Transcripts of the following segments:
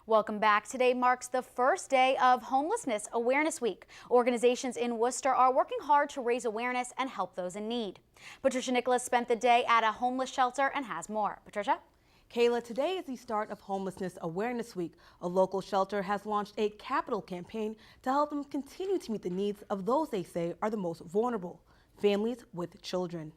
Welcome back. Today marks the first day of Homelessness Awareness Week. Organizations in Worcester are working hard to raise awareness and help those in need. Patricia Nicolas spent the day at a homeless shelter and has more. Patricia? Kayla, today is the start of Homelessness Awareness Week. A local shelter has launched a capital campaign to help them continue to meet the needs of those they say are the most vulnerable, families with children.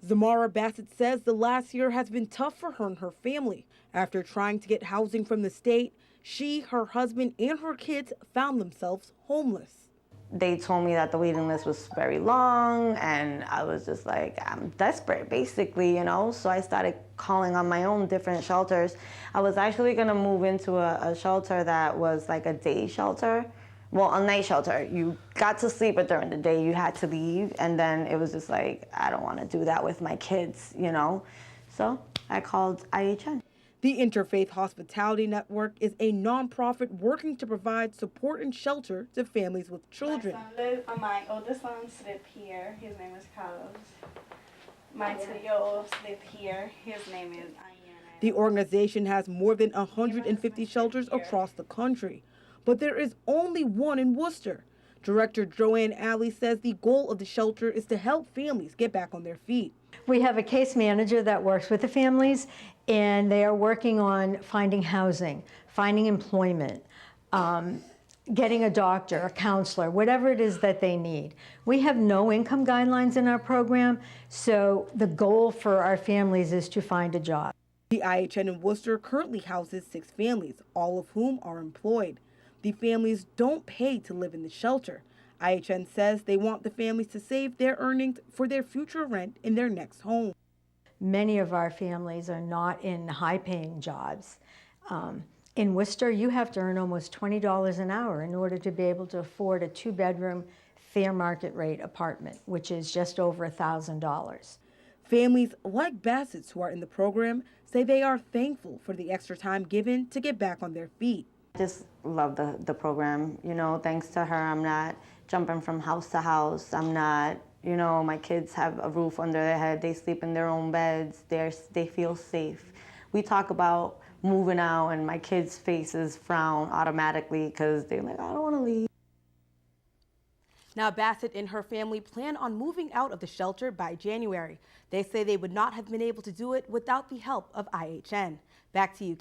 Zamara Bassett says the last year has been tough for her and her family. After trying to get housing from the state, she, her husband, and her kids found themselves homeless. They told me that the waiting list was very long, and I was just like, I'm desperate, basically, you know? So I started calling on my own different shelters. I was actually gonna move into a shelter that was like a day shelter. Well, a night shelter. You got to sleep, but during the day you had to leave. And then it was just like, I don't want to do that with my kids, you know? So I called IHN. The Interfaith Hospitality Network is a nonprofit working to provide support and shelter to families with children. My oldest son lived here. His name is Carlos. My 2-year-old lived here. His name is Ayana. The organization has more than 150 shelters across the country, but there is only one in Worcester. Director Joanne Alley says the goal of the shelter is to help families get back on their feet. We have a case manager that works with the families, and they are working on finding housing, finding employment, getting a doctor, a counselor, whatever it is that they need. We have no income guidelines in our program, so the goal for our families is to find a job. The IHN in Worcester currently houses 6 families, all of whom are employed. The families don't pay to live in the shelter. IHN says they want the families to save their earnings for their future rent in their next home. Many of our families are not in high-paying jobs. In Worcester, you have to earn almost $20 an hour in order to be able to afford a 2-bedroom fair market rate apartment, which is just over $1,000. Families like Bassett's who are in the program say they are thankful for the extra time given to get back on their feet. I just love the program. You know, thanks to her, I'm not jumping from house to house. I'm not, you know, my kids have a roof under their head. They sleep in their own beds. They feel safe. We talk about moving out, and my kids' faces frown automatically because they're like, I don't want to leave. Now, Bassett and her family plan on moving out of the shelter by January. They say they would not have been able to do it without the help of IHN. Back to you.